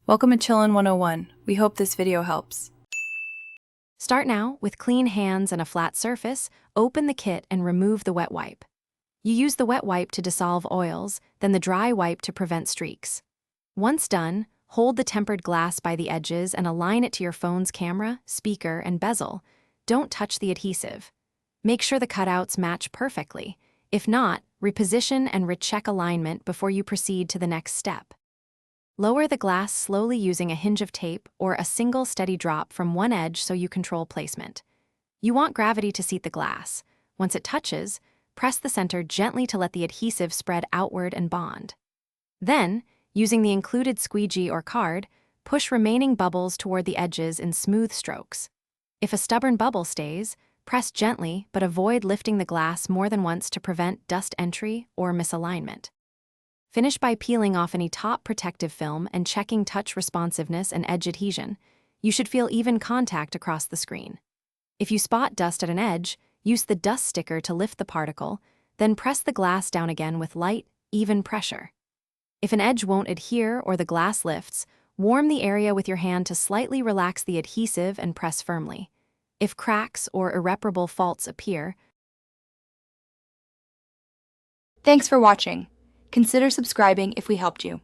Welcome to Chillin' 101. We hope this video helps. Start now with clean hands and a flat surface. Open the kit and remove the wet wipe. You use the wet wipe to dissolve oils, then the dry wipe to prevent streaks. Once done, hold the tempered glass by the edges and align it to your phone's camera, speaker, and bezel. Don't touch the adhesive. Make sure the cutouts match perfectly. If not, reposition and recheck alignment before you proceed to the next step. Lower the glass slowly using a hinge of tape or a single steady drop from one edge so you control placement. You want gravity to seat the glass. Once it touches, press the center gently to let the adhesive spread outward and bond. Then, using the included squeegee or card, push remaining bubbles toward the edges in smooth strokes. If a stubborn bubble stays, press gently but avoid lifting the glass more than once to prevent dust entry or misalignment. Finish by peeling off any top protective film and checking touch responsiveness and edge adhesion. You should feel even contact across the screen. If you spot dust at an edge, use the dust sticker to lift the particle, then press the glass down again with light, even pressure. If an edge won't adhere or the glass lifts, warm the area with your hand to slightly relax the adhesive and press firmly. If cracks or irreparable faults appear, Thanks for watching. Consider subscribing if we helped you.